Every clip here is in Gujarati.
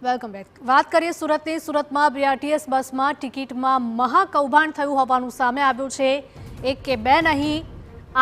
Welcome back. વાત કરીએ સુરતની। સુરતમાં બીઆરટીએસ બસમાં ટિકિટમાં મહાકૌભાંડ થયું હોવાનું સામે આવ્યું છે। એક કે બે નહીં,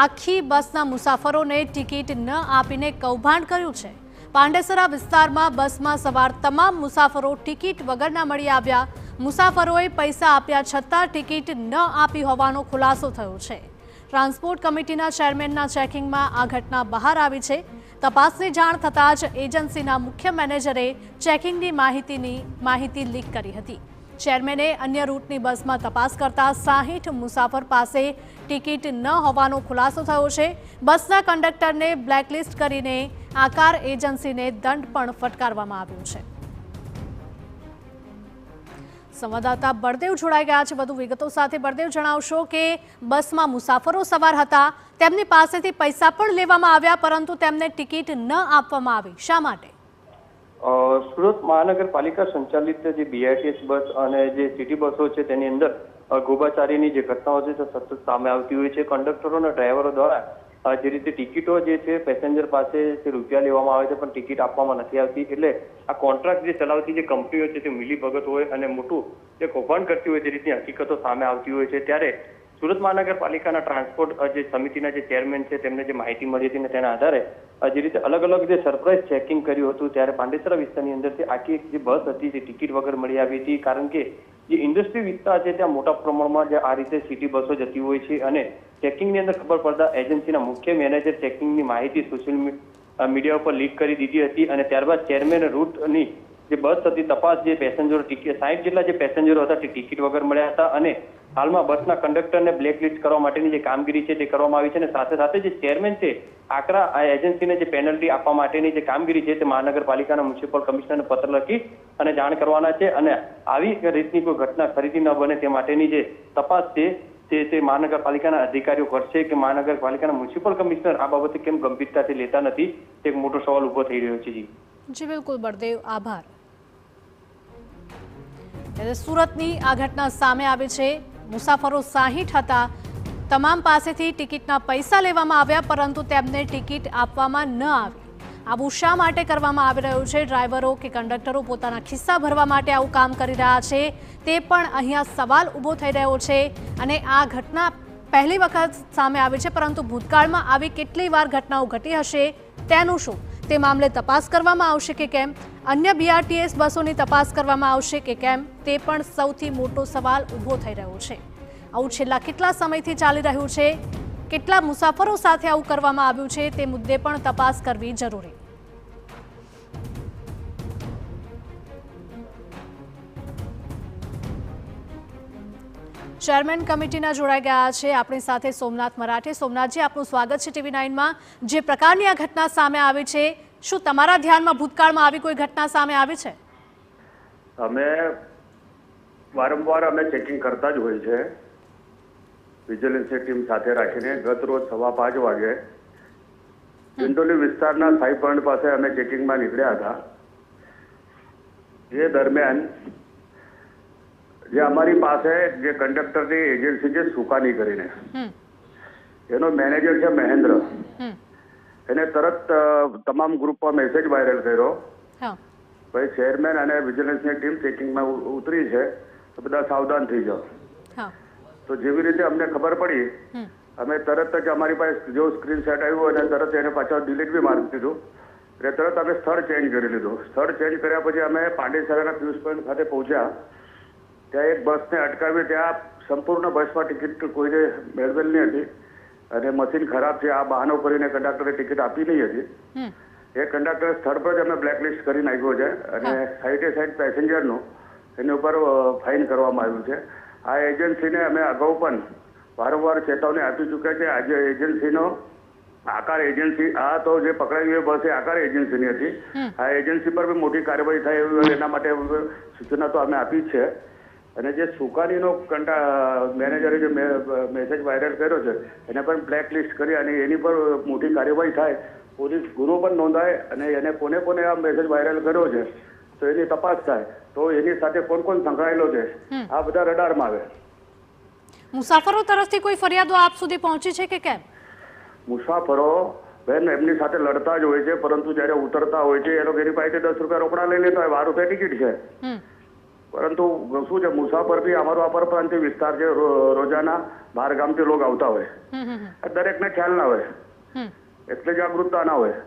આખી બસના મુસાફરોને ટિકિટ ન આપીને કૌભાંડ કર્યું છે। પાંડેસરા વિસ્તારમાં બસમાં સવાર તમામ મુસાફરો ટિકિટ વગરના મળી આવ્યા। મુસાફરોએ પૈસા આપ્યા છતાં ટિકિટ ન આપી હોવાનો ખુલાસો થયો છે। ટ્રાન્સપોર્ટ કમિટીના ચેરમેનના ચેકિંગમાં આ ઘટના બહાર આવી છે। તપાસની જાણ થતાં જ એજન્સીના મુખ્ય મેનેજરે ચેકિંગની માહિતી લીક કરી હતી। ચેરમેને અન્ય રૂટની બસમાં તપાસ કરતા 60 મુસાફર પાસે ટિકિટ ન હોવાનો ખુલાસો થયો છે। બસના કંડક્ટરને બ્લેકલિસ્ટ કરીને આકાર એજન્સીને દંડ પણ ફટકારવામાં આવ્યો છે। સંવાદદાતા બળદેવ જોડાઈ ગયા છે વધુ વિગતો સાથે। બળદેવ, જણાવશો કે બસમાં મુસાફરો સવાર હતા, તેમની પાસેથી પૈસા પણ લેવામાં આવ્યા, પરંતુ તેમને ટિકિટ ન આપવામાં આવી, શા માટે? સુરત મહાનગરપાલિકા સંચાલિત જે બીઆરટીએસ બસ અને જે સિટી બસો છે તેની અંદર ગોબાચારીની જે ઘટનાઓ છે તે સતત સામે આવતી હોય છે। કંડક્ટરો અને ડ્રાઈવરો દ્વારા જે રીતે ટિકિટો જે છે પેસેન્જર પાસે રૂપિયા લેવામાં આવે છે પણ ટિકિટ આપવામાં નથી આવતી, એટલે આ કોન્ટ્રાક્ટ જે ચલાવતી જે કંપનીઓ છે તે મિલીભગત હોય અને મોટું જે કૌભાંડ કરતી હોય તે રીતની હકીકતો સામે આવતી હોય છે। ત્યારે સુરત મહાનગરપાલિકાના ટ્રાન્સપોર્ટ જે સમિતિના જે ચેરમેન છે તેમને જે માહિતી મળી હતી અને તેના આધારે જે રીતે અલગ અલગ જે સરપ્રાઇઝ ચેકિંગ કર્યું હતું, ત્યારે પાંડેસરા વિસ્તારની અંદરથી આખી એક જે બસ હતી જે ટિકિટ વગર મળી આવી હતી। કારણ કે જે ઇન્ડસ્ટ્રી વિસ્તાર છે ત્યાં મોટા પ્રમાણમાં જે આ રીતે સિટી બસો જતી હોય છે અને ચેકિંગની અંદર ખબર પડતા એજન્સીના મુખ્ય મેનેજર ચેકિંગની માહિતી સોશિયલ મીડિયા ઉપર લીક કરી દીધી હતી અને ત્યારબાદ ચેરમેન રૂટની જે બસ હતી તપાસ જે પેસેન્જરો 60 જેટલા જે પેસેન્જરો હતા તે ટિકિટ વગર મળ્યા હતા અને હાલમાં બસના કંડક્ટરને બ્લેકલિસ્ટ કરવા માટેની જે કામગીરી છે તે કરવામાં આવી છે અને સાથે સાથે જે ચેરમેન છે આકરા આ એજન્સીને જે પેનલ્ટી આપવા માટેની જે કામગીરી છે તે મહાનગરપાલિકાના મ્યુનિસિપલ કમિશનરને પત્ર લખી અને જાણ કરવાના છે અને આવી રીતની કોઈ ઘટના ફરીથી ન બને તે માટેની જે તપાસ છે તે મહાનગરપાલિકાના અધિકારીઓ કરશે કે મહાનગરપાલિકાના મ્યુનિસિપલ કમિશનર આ બાબતે કેમ ગંભીરતાથી લેતા નથી, તે એક મોટો સવાલ ઉભો થઈ રહ્યો છે। જી બિલકુલ બળદેવ, આભાર। સુરતની આ ઘટના સામે આવી છે। મુસાફરો 60 હતા, તમામ પાસેથી ટિકિટના પૈસા લેવામાં આવ્યા, પરંતુ તેમને ટિકિટ આપવામાં ન આવી। આવું શા માટે કરવામાં આવી રહ્યું છે? ડ્રાઈવરો કે કંડક્ટરો પોતાના ખિસ્સા ભરવા માટે આવું કામ કરી રહ્યા છે, તે પણ અહીંયા સવાલ ઊભો થઈ રહ્યો છે। અને આ ઘટના પહેલી વખત સામે આવી છે, પરંતુ ભૂતકાળમાં આવી કેટલી વાર ઘટનાઓ ઘટી હશે તેનું શું? તે મામલે તપાસ કરવામાં આવશે કે કેમ? અન્ય બીઆરટીએસ બસોની તપાસ કરવામાં આવશે કે કેમ? તે પણ સૌથી મોટો સવાલ ઊભો થઈ રહ્યો છે। આવું છેલ્લા કેટલા સમયથી ચાલી રહ્યું છે? કેટલા મુસાફરો સાથે આવું કરવામાં આવ્યું છે? તે મુદ્દે પણ તપાસ કરવી જરૂરી। ચેરમેન કમિટીના જોડાઈ ગયા છે આપણી સાથે સોમનાથ મરાઠે। સોમનાથજી, આપનું સ્વાગત છે ટીવી9માં। જે પ્રકારની આ ઘટના સામે આવી છે, શું તમારા ધ્યાનમાં ભૂતકાળમાં આવી કોઈ ઘટના સામે આવી છે? અમે વારંવાર ચેકિંગ કરતા જ હોય છે વિજિલન્સની ટીમ સાથે રાખીને। ગત રોજ 5:15 વાગે ડિંડોલી વિસ્તારના સાઈ પોઈન્ટ પાસે અમે ચેકિંગમાં નીકળ્યા હતા। એ દરમિયાન જે અમારી પાસે જે કંડક્ટરની એજન્સી છે સુકાની કરીને, એનો મેનેજર છે મહેન્દ્ર, એને તરત તમામ ગ્રુપમાં મેસેજ વાયરલ કર્યો, ભાઈ ચેરમેન અને વિજિલન્સની ટીમ ચેકિંગમાં ઉતરી છે તો બધા સાવધાન થઈ જાઓ। તો જેવી રીતે અમને ખબર પડી, અમે તરત જ અમારી પાસે જો સ્ક્રીનશોટ આવ્યું અને તરત એને પાછળ ડિલીટ બી મારી દીધું એટલે તરત અમે સ્થળ ચેન્જ કરી લીધું। સ્થળ ચેન્જ કર્યા પછી અમે પાંડેસરાના ફ્યુઝ પોઈન્ટ ખાતે પહોંચ્યા। ત્યાં એક બસને અટકાવી, ત્યાં સંપૂર્ણ બસમાં ટિકિટ કોઈને મેળવેલ નહીં હતી અને મશીન ખરાબ છે આ બહાનો કરીને કંડક્ટરે ટિકિટ આપી નહીં હતી। એ કંડક્ટર સ્થળ પર જ અમે બ્લેકલિસ્ટ કરી નાખ્યો છે અને 60 પેસેન્જરનું એની ઉપર ફાઇન કરવામાં આવ્યું છે। આ એજન્સીને અમે અગાઉ પણ વારંવાર ચેતવણી આપી ચૂક્યા છે। આજે એજન્સીનો આકાર એજન્સી, આ તો જે પકડાઈ બસ એ આકાર એજન્સીની હતી। આ એજન્સી પર બી મોટી કાર્યવાહી થાય એવી એના માટે સૂચના તો અમે આપી જ છે। અને જે સુકાનીનો મેનેજરે જે મેસેજ વાયરલ કર્યો છે એને પણ બ્લેકલિસ્ટ કરી અને એની પર મોટી કાર્યવાહી થાય, પોલીસ ગુનો પણ નોંધાય અને એને કોને આ મેસેજ વાયરલ કર્યો છે તો એની તપાસ થાય, તો એની સાથે કોણ સંકળાયેલો છે આ બધા રડારમાં આવે। મુસાફરો તરફથી કોઈ ફરિયાદો આપ સુધી પહોંચી છે કે કેમ? મુસાફરો બેન એમની સાથે લડતા જ હોય છે, પરંતુ જ્યારે ઉતરતા હોય છે એ લોકો એની પાસેથી 10 રૂપિયા રોકડા લઈ લેતા હોય, 12 રૂપિયા ટિકિટ છે. પરંતુ શું છે, મુસાફર બી અમારો આ પરપ્રાંતીય વિસ્તાર છે, રોજાના બહાર ગામથી લોકો આવતા હોય, દરેકને ખ્યાલ ના હોય, એટલે જાગૃતતા ના હોય.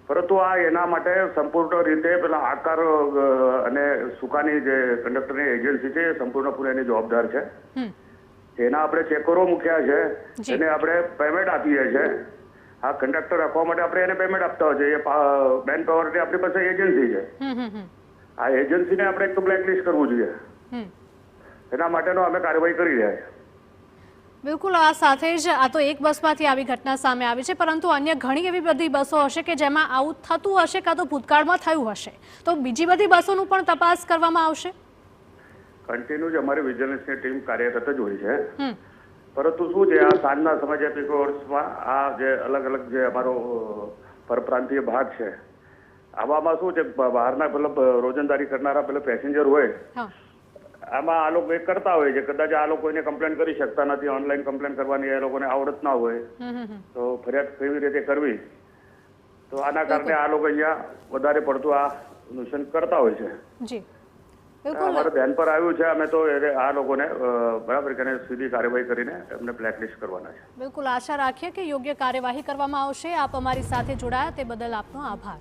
પરંતુ આ એના માટે સંપૂર્ણ રીતે પેલા આકાર અને સુકાની જે કંડક્ટરની એજન્સી છે એ સંપૂર્ણપણે એની જવાબદાર છે. એના આપણે ચેકરો મૂક્યા છે, એને આપણે પેમેન્ટ આપીએ છીએ. આ કંડક્ટર રાખવા માટે આપણે એને પેમેન્ટ આપતા હોય છે. એ મેન પાવરની આપણી પાસે એજન્સી છે. આ એજન્સીને આપણે એક તો બ્લેકલિસ્ટ કરવું જોઈએ. એના માટેનો અમે કાર્યવાહી કરી રહ્યા છીએ. બિલકુલ, આ સાથે જ આ તો એક બસમાંથી આવી ઘટના સામે આવી છે, પરંતુ અન્ય ઘણી એવી બધી બસો હશે કે જેમાં આવું થતું હશે કાં તો ભૂતકાળમાં થયું હશે, તો બીજી બધી બસોનું પણ તપાસ કરવામાં આવશે. કન્ટિન્યુ જ અમારી વિજિલન્સની ટીમ કાર્યરત જ હોય છે. પરંતુ શું છે, આ સાંજના સમય પીક અવર્સમાં આ જે અલગ અલગ જે અમારો પરપ્રાંતીય ભાગ છે, આવામાં શું છે, બહારના પેલા રોજંદારી કરનારા પેલા પેસેન્જર હોય, આમાં આ લોકો એક કરતા હોય છે. કદાચ આ લોકો એને કમ્પ્લેન કરી શકતા નથી, ઓનલાઈન કમ્પ્લેન કરવાની એ લોકોને આવડત ના હોય, તો ફરિયાદ કેવી રીતે કરવી, તો આના કારણે આ લોકો અહીંયા વધારે પડતું આ નુકસાન કરતા હોય છે. જી, અમારે ધ્યાન પર આવ્યું છે. અમે તો આ લોકોને બરાબર કરીને સીધી કાર્યવાહી કરીને એમને બ્લેકલિસ્ટ કરવાના છે. બિલકુલ, આશા રાખીએ કે યોગ્ય કાર્યવાહી કરવામાં આવશે. આપ અમારી સાથે જોડાયા તે બદલ આપનો આભાર.